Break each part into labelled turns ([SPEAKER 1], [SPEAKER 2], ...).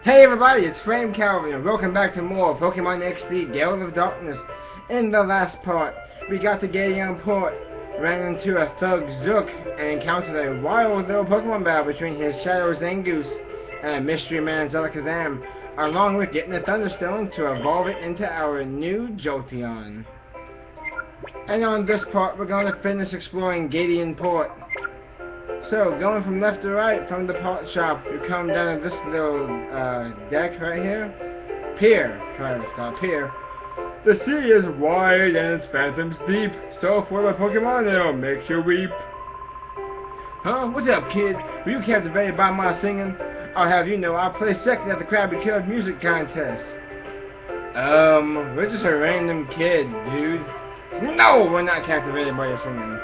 [SPEAKER 1] Hey everybody, it's Flamecalvin and welcome back to more Pokemon XD Gale of Darkness. In the last part, we got to Gateon Port, ran into a Thug Zook, and encountered a wild little Pokemon battle between his Shadow Zangoose and a Mystery Man Zelakazam, along with getting a Thunderstone to evolve it into our new Jolteon. And on this part, we're going to finish exploring Gateon Port. So, going from left to right from the pot shop, you come down to this little deck right here. Pier. Sorry, it's called Pier. The sea is wide and its phantoms deep, so full of Pokemon it'll make you weep. Huh? What's up, kid? Were you captivated by my singing? I'll have you know I placed second at the Krabby Killer music contest. We're just a random kid, dude. No, we're not captivated by your singing.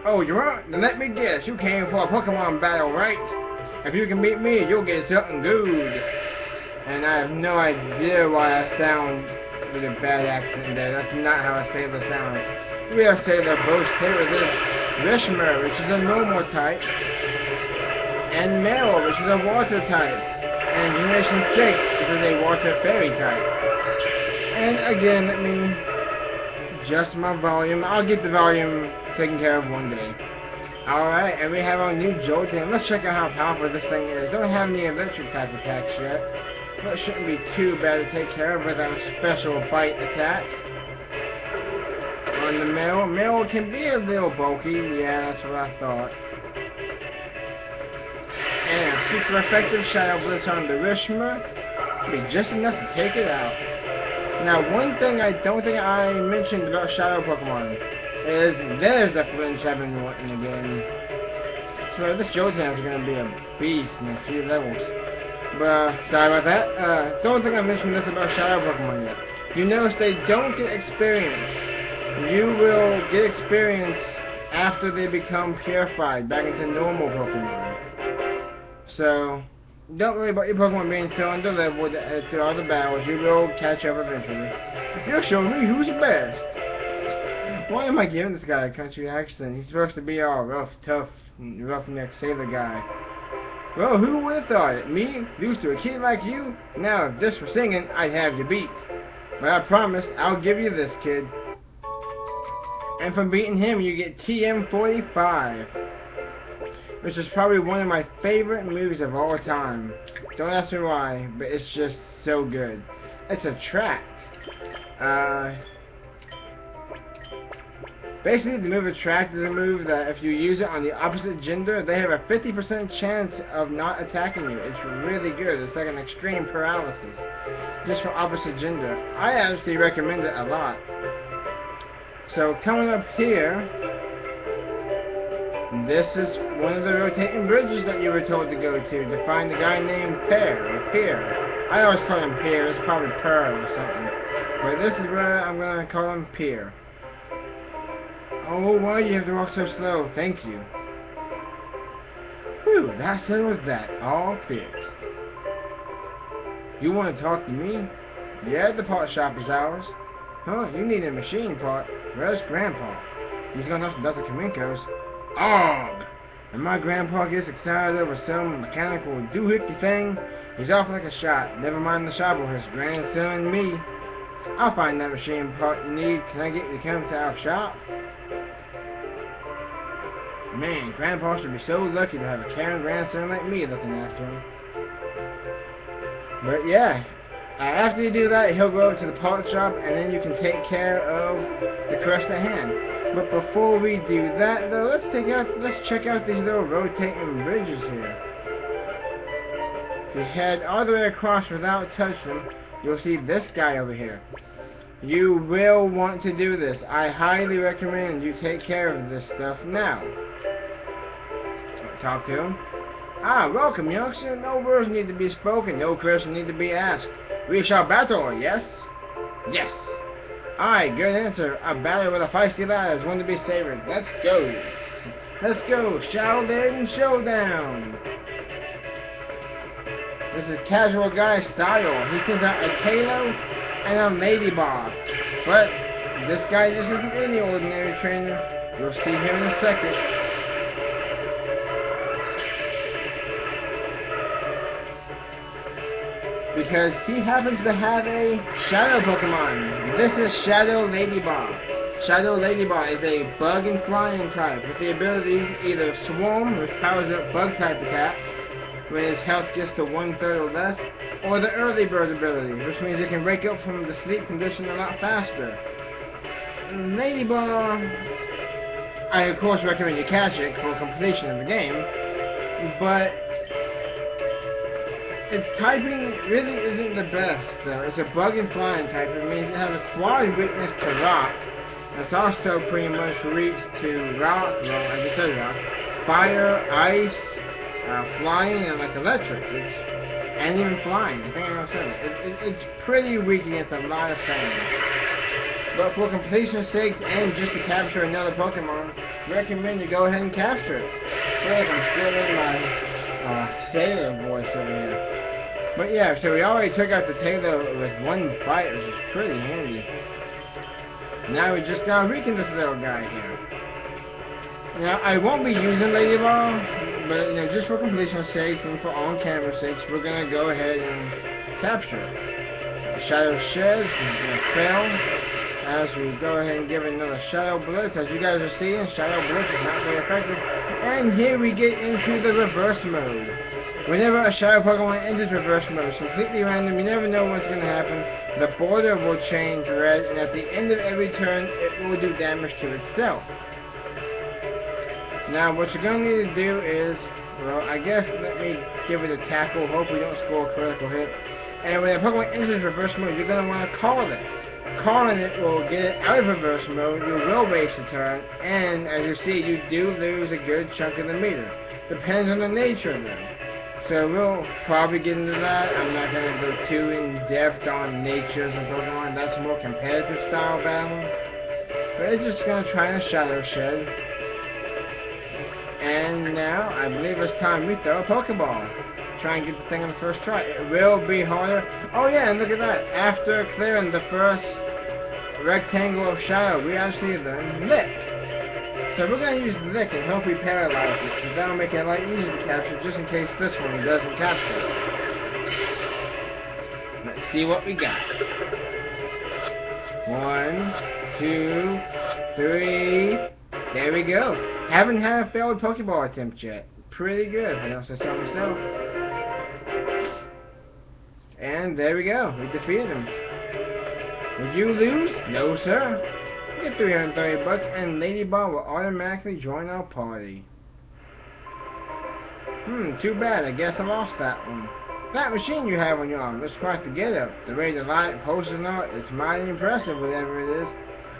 [SPEAKER 1] Oh, you aren't? Then let me guess, you came for a Pokemon battle, right? If you can beat me, you'll get something good. And I have no idea why I sound with a bad accent there. That's not how a sailor sounds. We are Sailor Boast here with this Rishmer, which is a normal type, and Meryl, which is a water type, and Generation 6, which is a water fairy type. And again, let me adjust my volume. I'll get the volume taken care of one day. Alright, and we have our new Jolteon. Let's check out how powerful this thing is. Don't have any electric type attacks yet, but it shouldn't be too bad to take care of with our special bite attack. On the Meryl can be a little bulky. Yeah, that's what I thought. And a super effective Shadow Blitz on the Rishmer will be just enough to take it out. Now, one thing I don't think I mentioned about Shadow Pokemon is there's the flinch I've been wanting again. So this Jolteon is going to be a beast in a few levels. But, sorry about that. Don't think I mentioned this about Shadow Pokemon yet. You notice they don't get experience. You will get experience after they become purified back into normal Pokemon. So, don't worry about your Pokemon being still under level to all the battles. You will catch up eventually. You'll show me who's best. Why am I giving this guy a country accent? He's supposed to be all rough, tough, roughneck sailor guy. Well, who would have thought it? Me, lose to a kid like you? Now, if this were singing, I'd have you beat. But I promise, I'll give you this, kid. And from beating him, you get TM45. Which is probably one of my favorite moves of all time. Don't ask me why, but it's just so good. It's a track. Basically, the move Attract is a move that if you use it on the opposite gender, they have a 50% chance of not attacking you. It's really good. It's like an extreme paralysis, just for opposite gender. I actually recommend it a lot. So coming up here, this is one of the rotating bridges that you were told to go to find a guy named Pear, or Pier. I always call him Pear. It's probably Pearl or something. But this is where I'm going to call him Pier. Oh, why do you have to walk so slow? Thank you. Whew, that settles that. All fixed. You want to talk to me? Yeah, the pot shop is ours. Huh, you need a machine part. Where's Grandpa? He's gone off to Dr. Kaminko's. Og! And my grandpa gets excited over some mechanical doohickey thing. He's off like a shot. Never mind the shop or his grandson and me. I'll find that machine part you need. Can I get you to come to our shop? Man, Grandpa should be so lucky to have a caring grandson like me looking after him. But yeah, after you do that, he'll go over to the pot shop, and then you can take care of the quest at hand. But before we do that, though, let's check out these little rotating bridges here. If you head all the way across without touching them, you'll see this guy over here. You will want to do this. I highly recommend you take care of this stuff now. Talk to him. Ah, welcome, youngster. No words need to be spoken. No questions need to be asked. We shall battle, yes? Yes. Aye, good answer. A battle with a feisty lad is one to be savored. Let's go. Let's go. Shouldin' Showdown. This is casual guy style. He sends out a Kalo and a Ladybug. But this guy just isn't any ordinary trainer. You'll see him in a second. because he happens to have a Shadow Pokemon. This is Shadow Ladybug. Shadow Ladybug is a bug and flying type with the abilities either Swarm, which powers up bug type attacks when its health gets to 1/3 or less, or the Early Bird ability, which means it can wake up from the sleep condition a lot faster. Ladybug, I of course recommend you catch it for completion of the game, but its typing really isn't the best. It's a bug and flying type. It means it has a quad weakness to rock. It's also pretty much weak to rock, well, I just said rock, fire, ice, flying, and like electric. And even flying. I think I said it. It's pretty weak against a lot of things. But for completion's sake and just to capture another Pokemon, I recommend you go ahead and capture it. I feel like I'm still in my sailor voice over here. But yeah, so we already took out the tailor with one fight, which is pretty handy. Now we just gotta weaken this little guy here. Now I won't be using Ladybug, but you know, just for completion's sake and for on-camera sakes, we're gonna go ahead and capture it. Shadow Sheds is gonna fail. As we go ahead and give it another Shadow Blitz. As you guys are seeing, Shadow Blitz is not very effective. And here we get into the reverse mode. Whenever a Shadow Pokemon enters reverse mode, it's completely random. You never know what's going to happen. The border will change red, and at the end of every turn, it will do damage to itself. Now, what you're going to need to do is, well, I guess let me give it a tackle. Hope we don't score a critical hit. And when a Pokemon enters reverse mode, you're going to want to call it. Calling it will get it out of reverse mode. You will waste a turn, and as you see, you do lose a good chunk of the meter. Depends on the nature of them. So we'll probably get into that. I'm not going to go too in depth on natures and Pokemon. That's a more competitive style battle. But it's just going to try a Shadow Shed. And now I believe it's time we throw a Pokeball. Try and get the thing on the first try. It will be harder. Oh yeah, and look at that. After clearing the first rectangle of Shadow, we actually learn Lick. So we're going to use Lick and hope we paralyze it, because that'll make it a lot easier to capture, just in case this one doesn't capture it. Let's see what we got. 1, 2, 3. There we go. Haven't had a failed Pokeball attempt yet. Pretty good, if I don't say so myself. And there we go. We defeated him. Would you lose? No, sir. You get 330 bucks, and Ladybug will automatically join our party. Too bad. I guess I lost that one. That machine you have on your arm looks quite the get-up. The way the light pulses and all, it's mighty impressive, whatever it is.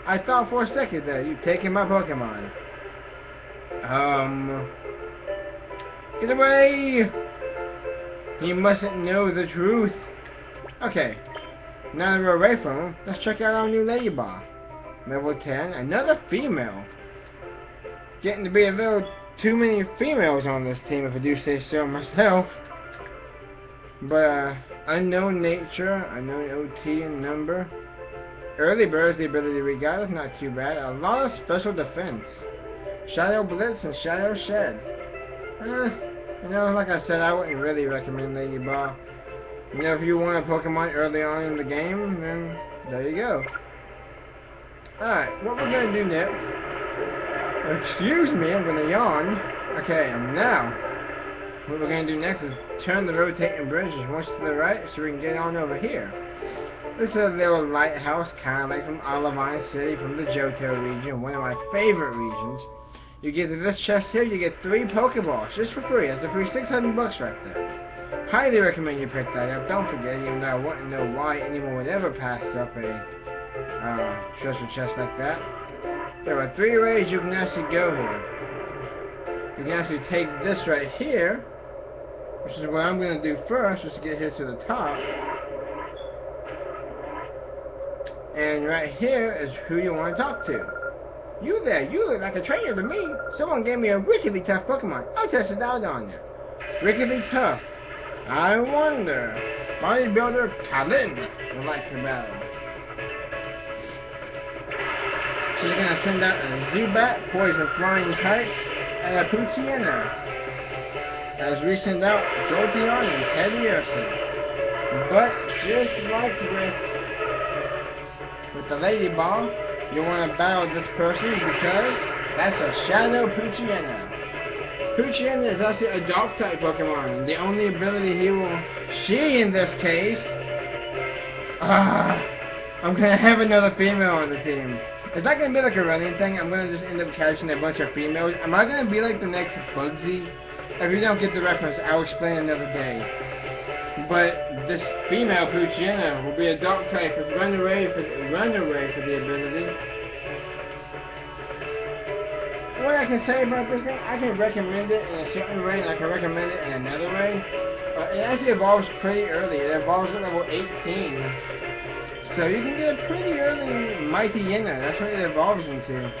[SPEAKER 1] I thought for a second that you'd taken my Pokemon. Get away! He mustn't know the truth. Okay, now that we're away from him, let's check out our new Ladybug. Level 10, another female. Getting to be a little too many females on this team, if I do say so myself. But, unknown nature, unknown OT and number. Early Bird's the ability we got, is not too bad. A lot of special defense. Shadow Blitz and Shadow Shed. You know, like I said, I wouldn't really recommend Ladybug. You know, if you want a Pokemon early on in the game, then there you go. Alright, what we're going to do next... Excuse me, I'm going to yawn. Okay, now, what we're going to do next is turn the rotating bridges once to the right so we can get on over here. This is a little lighthouse, kind of like from Olivine City, from the Johto region, one of my favorite regions. You get to this chest here, you get 3 Pokeballs, just for free. That's a free 600 bucks right there. Highly recommend you pick that up. Don't forget, even though I wouldn't know why anyone would ever pass up a treasure chest like that. There are 3 ways you can actually go here. You can actually take this right here, which is what I'm going to do first, just to get here to the top. And right here is who you want to talk to. You there, you look like a trainer to me. Someone gave me a wickedly tough Pokemon. I'll test it out on you. Wickedly tough. I wonder. Bodybuilder Kalin would like to battle. She's going to send out a Zubat, Poison Flying type, and a Poochyena. As we send out Jolteon and Teddiursa. But just like with the Lady Ball, you want to battle this person because that's a Shadow Poochyena. Poochyena is actually a Dark type Pokemon. The only ability she in this case, I'm gonna have another female on the team. It's not gonna be like a running thing. I'm gonna just end up catching a bunch of females. Am I gonna be like the next Bugsy? If you don't get the reference, I'll explain another day. But this female Poochyena will be a Dark type with run away for the ability. What I can say about this thing, I can recommend it in a certain way, and I can recommend it in another way. It actually evolves pretty early. It evolves at level 18. So you can get a pretty early Mighty Yena. That's what it evolves into.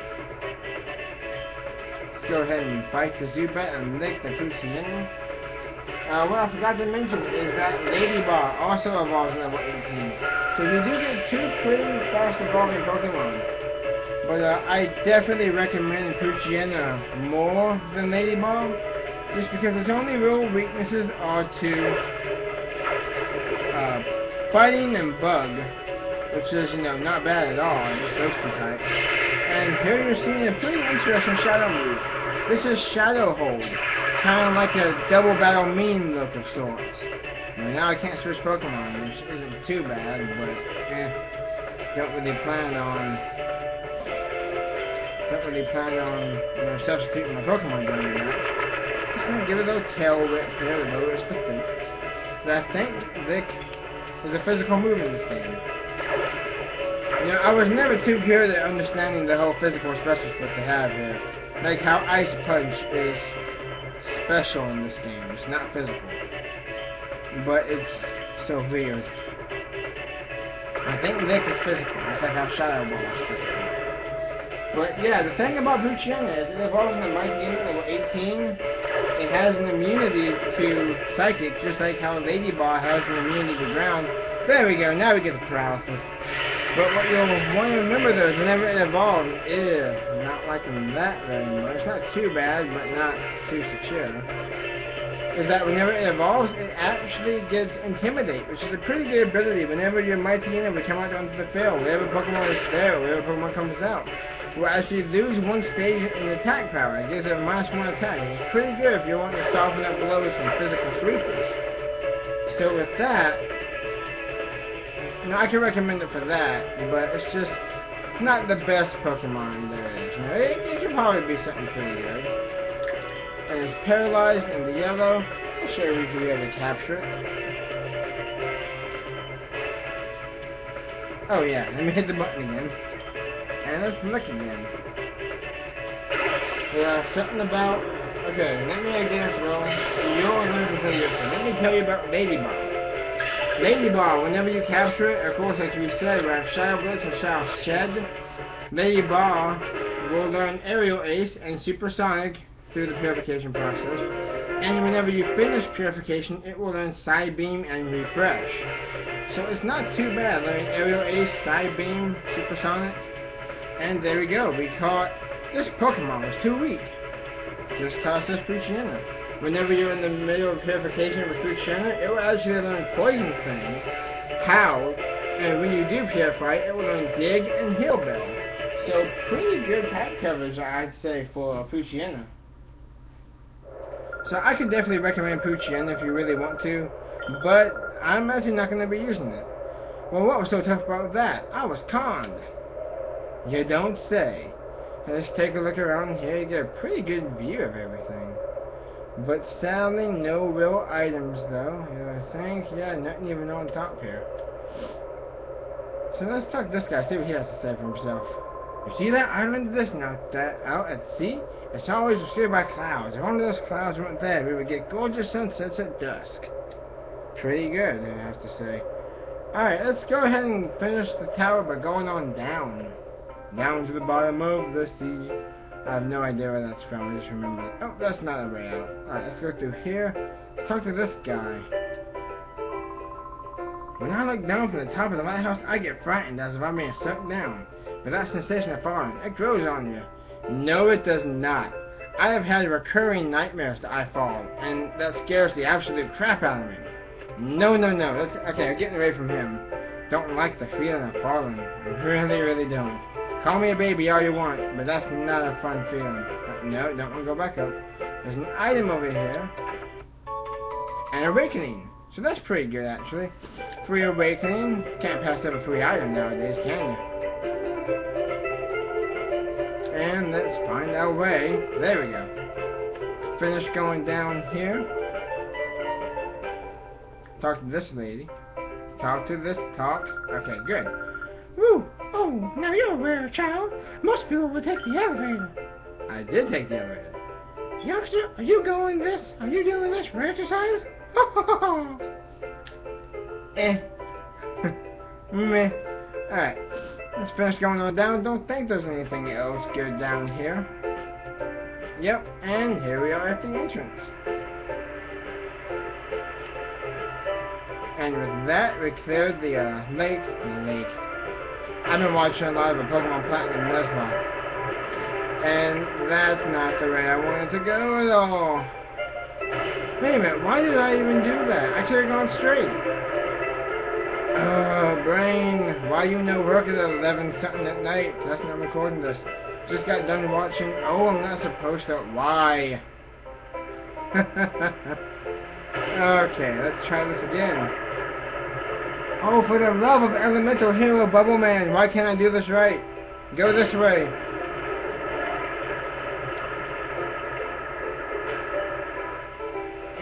[SPEAKER 1] Let's go ahead and fight the Zubat and lick the Poochyena. What I forgot to mention is that Lady Ball also evolves at level 18. So you do get two pretty fast evolving Pokemon. But I definitely recommend Poochyena more than Lady Ball, just because its only real weaknesses are to fighting and bug, which is, not bad at all, just those two types. And here you're seeing a pretty interesting Shadow move. This is Shadow Hold, kind of like a double battle meme look of sorts. Now I can't switch Pokemon, which isn't too bad, but don't really plan on substituting my Pokemon during that. Just gonna give it a little tail whip here, the lowest defense. So I think Vic is a physical move in this game. I was never too good at understanding the whole physical special split they have here. Like how Ice Punch is special in this game. It's not physical. But it's so weird. I think Vic is physical, just like how Shadow Ball is physical. But yeah, the thing about Poochyena is it evolves in the Mighty Yena level 18. It has an immunity to Psychic, just like how Lady Ball has an immunity to Ground. There we go, now we get the paralysis. But what you'll want to remember though is whenever it evolves, not liking that very much, not too bad, but not too secure, is that whenever it evolves, it actually gets Intimidate, which is a pretty good ability. Whenever your Mighty Yena would come out onto the field, whatever Pokemon is there, whatever Pokemon comes out, will actually lose one stage in attack power. It gives it a -1 attack. It's pretty good if you want to soften up blows from physical sweepers. So with that, I can recommend it for that, but it's not the best Pokemon there is. It could probably be something pretty good. And it's paralyzed in the yellow. I'll show you if we ever capture it. Oh yeah, let me hit the button again. And let's look again. Something about... Okay, let me let me tell you about Lady Ball. Lady Ball, whenever you capture it, of course, like we said, we have Shadow Blitz and Shadow Shed. Lady Ball will learn Aerial Ace and Supersonic through the purification process. And whenever you finish purification, it will learn Psybeam and Refresh. So it's not too bad learning Aerial Ace, Psybeam, Supersonic. And there we go. We caught this Pokemon. Was too weak. Just toss this Poochyena. Whenever you're in the middle of purification with Poochyena, it will actually learn Poison Fang, Howl, and when you do purify, it will learn Dig and Heal Bell. So pretty good type coverage, I'd say, for Poochyena. So I could definitely recommend Poochyena if you really want to, but I'm actually not going to be using it. Well, what was so tough about that? I was conned. You don't say. Let's take a look around here. You get a pretty good view of everything. But sadly, no real items though. I think, nothing even on top here. So let's talk to this guy, see what he has to say for himself. You see that island that's not that out at sea? It's always obscured by clouds. If only those clouds weren't there, we would get gorgeous sunsets at dusk. Pretty good, I have to say. Alright, let's go ahead and finish the tower by going on down. Down to the bottom of the sea. I have no idea where that's from, I just remember it. Oh, that's not a way out. Alright, let's go through here. Let's talk to this guy. When I look down from the top of the lighthouse, I get frightened as if I'm being sucked down. But that sensation of falling, it grows on you. No, it does not. I have had recurring nightmares that I fall, and that scares the absolute crap out of me. No, no, no. Okay, I'm getting away from him. Don't like the feeling of falling. I really, really don't. Call me a baby all you want, but that's not a fun feeling. No, don't want to go back up. There's an item over here. An awakening. So that's pretty good, actually. Free awakening. Can't pass up a free item nowadays, can you? And let's find our way. There we go. Finish going down here. Talk to this lady. Talk to this talk. Okay, good.
[SPEAKER 2] Woo! Oh, now you're rare, child. Most people would take the elevator.
[SPEAKER 1] I did take the elevator.
[SPEAKER 2] Youngster, are you doing this for exercise?
[SPEAKER 1] Meh. Alright. Let's finish going on down. Don't think there's anything else good down here. Yep, and here we are at the entrance. And with that, we cleared the lake. I've been watching a lot of Pokemon Platinum Nuzlocke. And that's not the way I wanted to go at all. Wait a minute, why did I even do that? I could have gone straight. Brain, why you no work at 11 something at night? That's not recording this. Just got done watching. Oh, I'm not supposed to. Why? Okay, let's try this again. Oh, for the love of Elemental Hero Bubble Man, why can't I do this right? Go this way.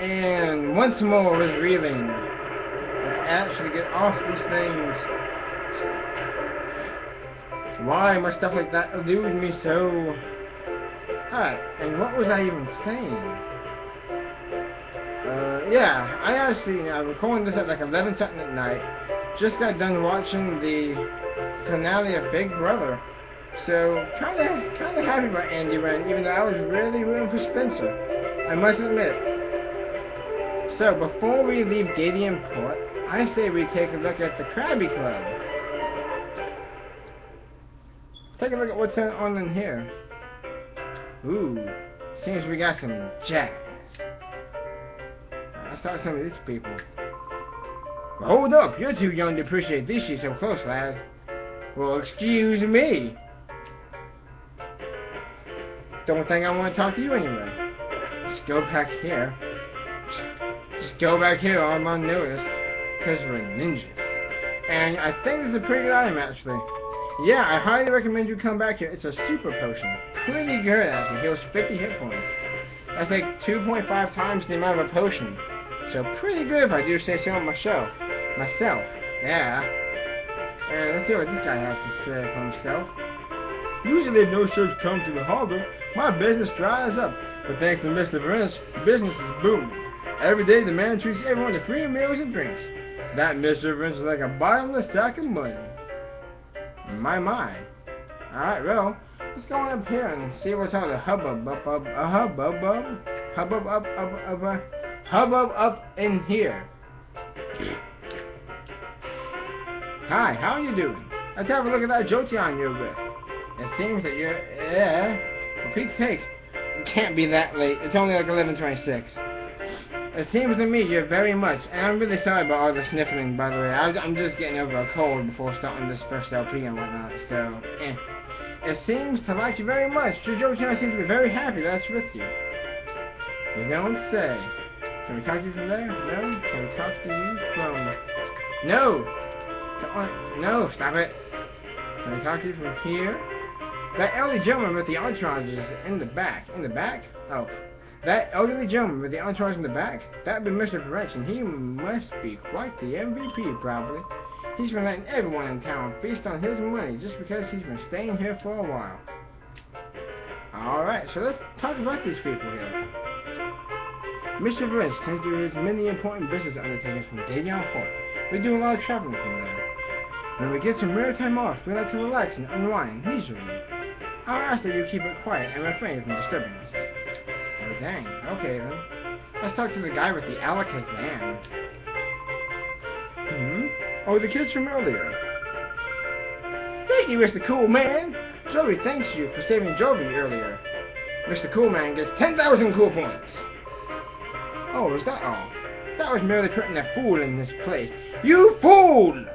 [SPEAKER 1] And once more was reeling. Let's actually get off these things. Why must stuff like that elude me so? Alright, and what was I even saying? Yeah, I actually, I'm recording this at like 11 something at night. Just got done watching the finale of Big Brother. So, kinda happy about Andy Wren, even though I was really rooting for Spencer. I must admit. So, before we leave Gateon Port, I say we take a look at the Krabby Club. Take a look at what's on in here. Ooh, seems we got some jazz. Let's talk to some of these people. Well, hold up, you're too young to appreciate this shit so close, lad. Well, excuse me. Don't think I want to talk to you anyway. Just go back here. Just go back here on my notice. Because we're ninjas. And I think this is a pretty good item, actually. Yeah, I highly recommend you come back here. It's a super potion. Pretty good, actually. Heals 50 hit points. That's like 2.5 times the amount of a potion. So pretty good if I do say so myself. Yeah. And let's see what this guy has to say for himself. Usually if no ships come to the harbor, my business dries up. But thanks to Mr. Vernus, business is booming. Every day the man treats everyone to free meals and drinks. That Mr. Vernus is like a bottomless sack of money. My. Alright, well, let's go on up here and see what's all the hubbub up in here. Hi, how are you doing? Let's have a look at that Gateon you're with. It seems that you're, for Pete's sake, it can't be that late. It's only like 11:26. It seems to me you're very much, and I'm really sorry about all the sniffling, by the way. I'm just getting over a cold before starting this first LP and whatnot, so, It seems to like you very much. Your Gateon seems to be very happy that's with you. You don't say. Can we talk to you from there? No? Can we talk to you from... No! No, stop it. Can we talk to you from here? That elderly gentleman with the entourage is in the back. In the back? Oh. That elderly gentleman with the entourage in the back? That'd be Mr. Wrench, and he must be quite the MVP, probably. He's been letting everyone in town feast on his money just because he's been staying here for a while. Alright, so let's talk about these people here. Mr. Wrench tends to do his many important business undertakings from Gateon Port. We do a lot of traveling from there. When we get some rare time off, we like to relax and unwind leisurely. I'll ask that you keep it quiet and refrain from disturbing us. Oh dang, okay then. Let's talk to the guy with the Alakite van. Oh, the kids from earlier. Thank you, Mr. Cool Man! Joey thanks you for saving Jovi earlier. Mr. Cool Man gets 10,000 cool points. Oh, is that all? That was merely putting a fool in this place. You fool!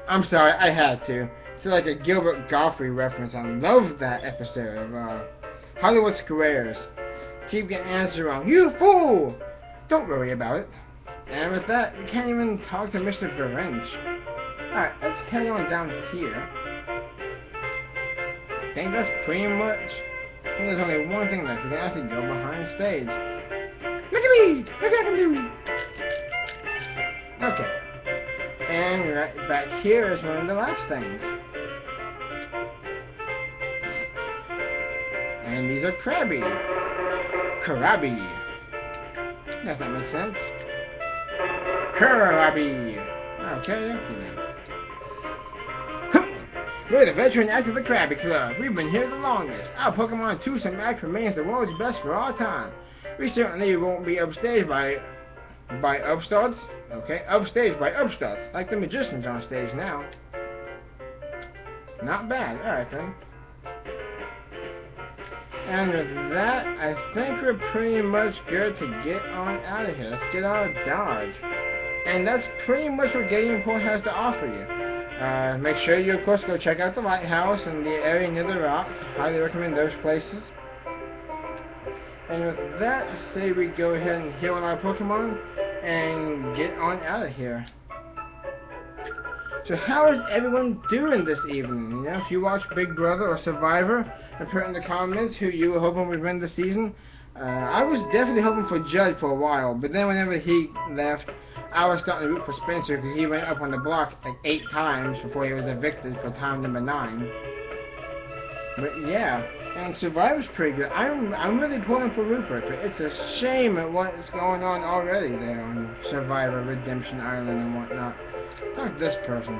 [SPEAKER 1] I'm sorry, I had to. It's like a Gilbert Gottfried reference. I love that episode of Hollywood Squares. Keep getting answers wrong. You fool! Don't worry about it. And with that, we can't even talk to Mr. Berench. Alright, let's head on down here. I think that's pretty much. I think there's only one thing left. We can actually go behind stage. Look at me! Look what I can do! Okay. And right back here is one of the last things. And these are Krabby. Krabby. Does that make sense? Krabby. Okay. We're the veteran acts of the Krabby Club. We've been here the longest. Our Pokemon Twosome Act remains the world's best for all time. We certainly won't be upstaged by upstarts. Okay, upstaged by upstarts, like the magicians on stage now. Not bad. Alright then. And with that, I think we're pretty much good to get on out of here. Let's get out of Dodge. And that's pretty much what Gateon Port has to offer you. Make sure you, of course, go check out the lighthouse and the area near the rock. Highly recommend those places. And with that, say we go ahead and heal our Pokemon and get on out of here. So how is everyone doing this evening? You know, if you watch Big Brother or Survivor, and put in the comments who you were hoping would win the season. I was definitely hoping for Judd for a while, but then whenever he left, I was starting to root for Spencer because he went up on the block like 8 times before he was evicted for time number 9. But yeah, and Survivor's pretty good. I'm really pulling for Rupert, but it's a shame at what's going on already there on Survivor, Redemption Island and whatnot. Talk to this person.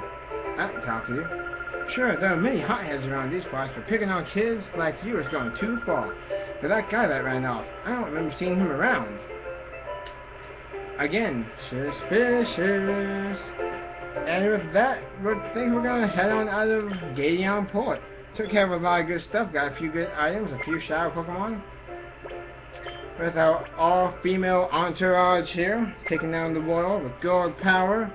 [SPEAKER 1] I can talk to you. Sure, there are many hotheads around these parts, but picking on kids like you is going too far. But that guy that ran off, I don't remember seeing him around. Again, suspicious. And with that, I think we're going to head on out of Gateon Port. Took care of a lot of good stuff, got a few good items, a few shadow Pokemon. With our all-female entourage here, taking down the world with gold power.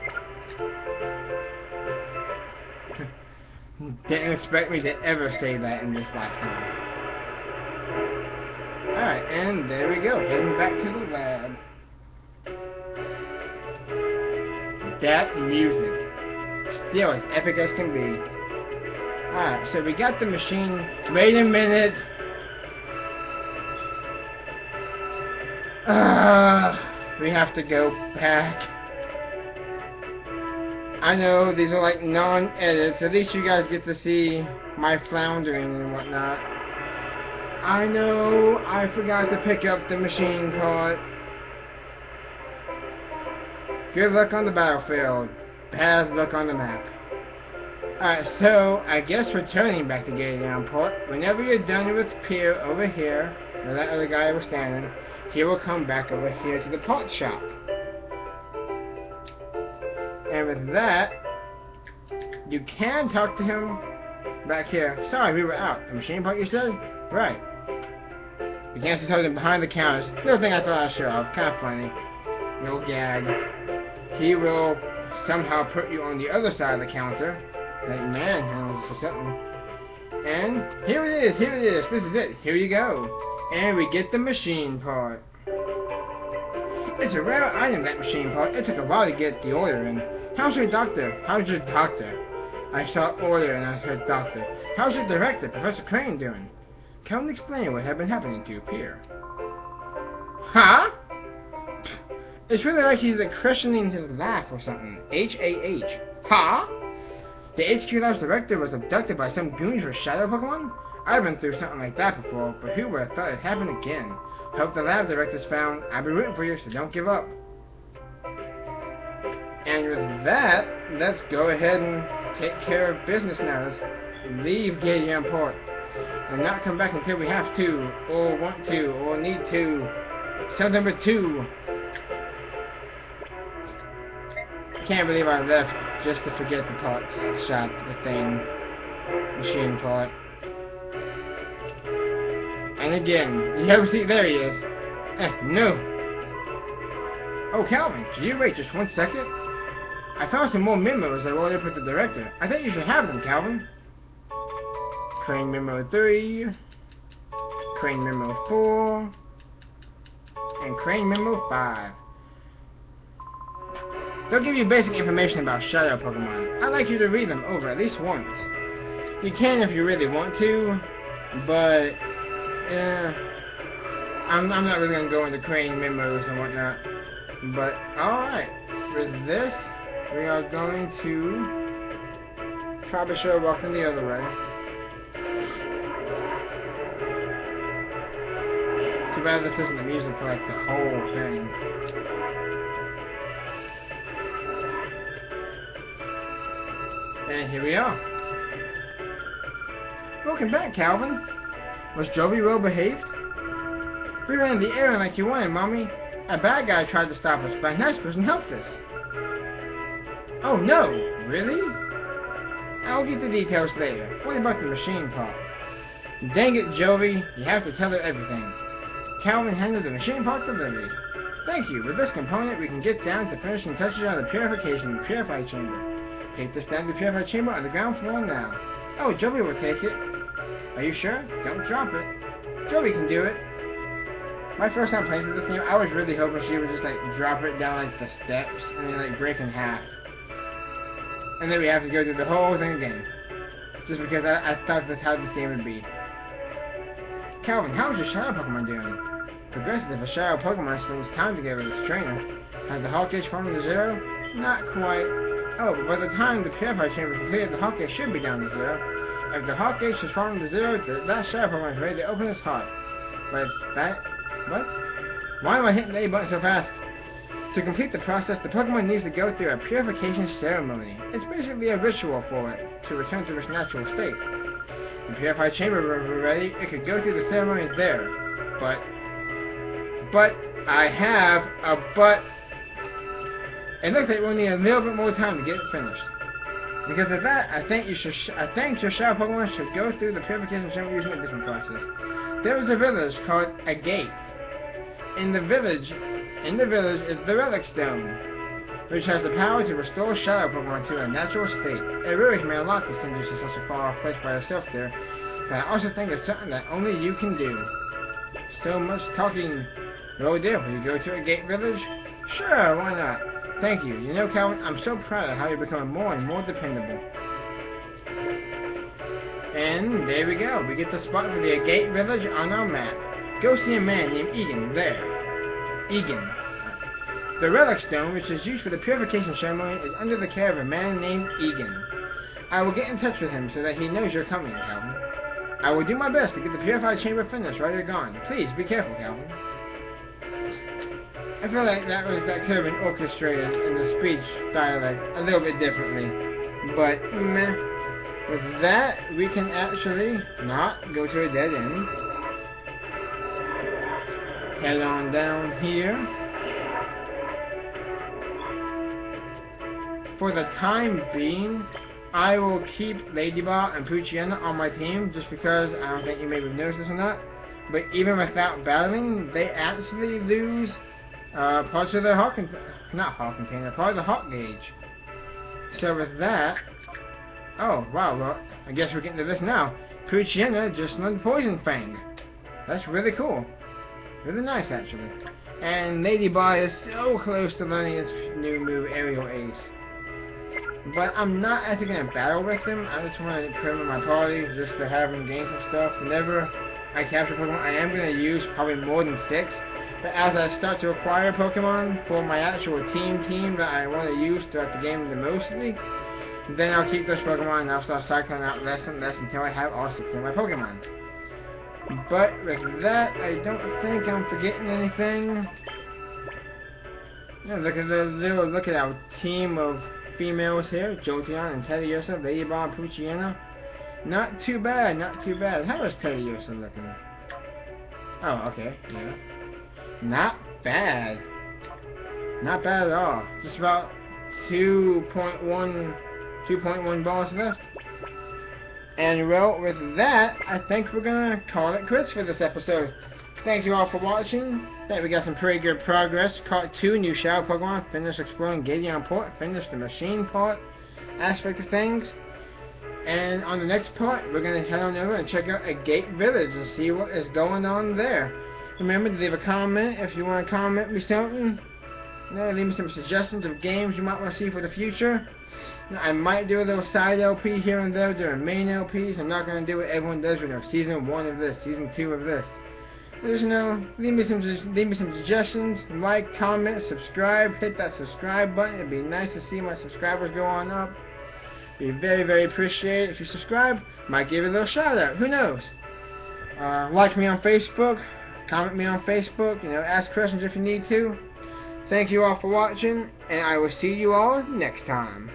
[SPEAKER 1] Didn't expect me to ever say that in this lifetime. Alright, and there we go, heading back to the lab. That music, still as epic as can be. Alright, so we got the machine. Wait a minute. We have to go back. I know these are like non-edits. At least you guys get to see my floundering and whatnot. I know I forgot to pick up the machine part. Good luck on the battlefield. Bad luck on the map. Alright, so I guess returning back to Gateon Port, whenever you're done with Pierre over here, where that other guy was standing, he will come back over here to the pot shop. And with that, you can talk to him back here. Sorry, we were out. The machine part you said? Right. You can actually talk to him behind the counters. Little thing I thought I'd show off. Kind of funny. No gag. He will somehow put you on the other side of the counter. Like manhandles or something. And here it is. Here it is. This is it. Here you go. And we get the machine part. It's a rare item, that machine part. It took a while to get the order in. How's your doctor? How's your doctor? I saw order and I heard doctor. How's your director, Professor Crane, doing? Come and explain what had been happening to Pierre. Huh? It's really like he's questioning his laugh or something. H-A-H. Huh? The HQ Lab's director was abducted by some goons with shadow Pokemon? I've been through something like that before, but who would have thought it'd happen again? Hope the lab director's found. I'll be rooting for you, so don't give up. And with that, let's go ahead and take care of business now. Let's leave Gateon Port and not come back until we have to, or want to, or need to. Something but 2. Can't believe I left just to forget the parts shop, the thing, machine part. And again, you ever see, there he is. No. Oh, Calvin, can you wait just 1 second? I found some more memos I wrote up with the director. I think you should have them, Calvin. Crane Memo 3, Crane Memo 4, and Crane Memo 5. They'll give you basic information about Shadow Pokemon. I'd like you to read them over at least once. You can if you really want to, but I'm not really going to go into Crane Memos and whatnot. But, alright, with this, we are going to probably should have walked in the other way. Too bad this isn't the music for like the whole thing. And here we are. Welcome back, Calvin. Was Joby well behaved? We ran the errand like you wanted, Mommy. A bad guy tried to stop us, but a nice person helped us. Oh no, really? I'll get the details later. What about the machine part? Dang it, Joby, you have to tell her everything. Calvin handled the machine part delivery. Thank you. With this component, we can get down to finishing touches on the purified chamber. Take this down to the purified chamber on the ground floor now. Oh, Joby will take it. Are you sure? Don't drop it. Joby can do it. My first time playing through this game, I was really hoping she would just like drop it down like the steps and then like break in half. And then we have to go through the whole thing again. Just because I thought that's how this game would be. Calvin, how is your Shadow Pokemon doing? Progressive if a Shadow Pokemon spends time together with its trainer. Has the Hawk Gauge fallen to 0? Not quite. Oh, but by the time the Purified Chamber is completed, the Hawk Gauge should be down to 0. If the Hawk Gauge has fallen to 0, that Shadow Pokemon is ready to open its heart. But that... What? Why am I hitting the A button so fast? To complete the process, the Pokemon needs to go through a purification ceremony. It's basically a ritual for it, to return to its natural state. The Purified Chamber were ready, it could go through the ceremony there. But, I have a but. It looks like we'll need a little bit more time to get it finished. Because of that, I think your Shadow Pokemon should go through the purification ceremony using a different process. There is a village called a Gate. In the village is the Relic Stone, which has the power to restore Shadow Pokemon to a natural state. It worries me a lot to send you to such a far-off place by yourself there, but I also think it's something that only you can do. So much talking. Oh dear, will you go to a Gate village? Sure, why not? Thank you. You know, Calvin, I'm so proud of how you're becoming more and more dependable. And there we go. We get the spot for the Gate village on our map. Go see a man named Egan there. Egan. The Relic Stone, which is used for the purification ceremony, is under the care of a man named Egan. I will get in touch with him so that he knows you're coming, Calvin. I will do my best to get the purified chamber finished while you're gone. Please, be careful, Calvin. I feel like that could have been orchestrated in the speech dialect a little bit differently. But, meh. With that, we can actually not go to a dead end. Head on down here. For the time being, I will keep Ladybug and Poochyena on my team just because I don't think you maybe noticed this or not. But even without battling, they actually lose parts of their part of the Hawk Gauge. So with that, oh wow, well I guess we're getting to this now. Poochyena just learned Poison Fang. That's really cool. Really nice, actually. And Ladybug is so close to learning its new move, Aerial Ace. But I'm not actually going to battle with him. I just want to put him in my party just to have him gain some stuff. Whenever I capture Pokemon, I am going to use probably more than 6. But as I start to acquire Pokemon for my actual team that I want to use throughout the game the mostly, then I'll keep those Pokemon and I'll start cycling out less and less until I have all 6 of my Pokemon. But with that, I don't think I'm forgetting anything. Yeah, look at our team of females here. Jolteon and Teddiursa, Ladybug, and Poochyena. Not too bad, not too bad. How is Teddiursa looking? Oh, okay, yeah. Not bad. Not bad at all. Just about 2.1 balls left. And well, with that, I think we're gonna call it quits for this episode. Thank you all for watching. I think we got some pretty good progress. Caught 2 new shadow Pokemon, finished exploring Gateon Port, finished the machine part aspect of things. And on the next part, we're going to head on over and check out a Gate Village and see what is going on there. Remember to leave a comment if you want to comment me something. Leave me some suggestions of games you might want to see for the future. I might do a little side LP here and there during main LPs. I'm not going to do what everyone does with season 1 of this, season 2 of this. Just, leave me some suggestions. Like, comment, subscribe. Hit that subscribe button. It'd be nice to see my subscribers go on up. Be very, very appreciated if you subscribe. Might give you a little shout out. Who knows? Like me on Facebook. Comment me on Facebook. Ask questions if you need to. Thank you all for watching, and I will see you all next time.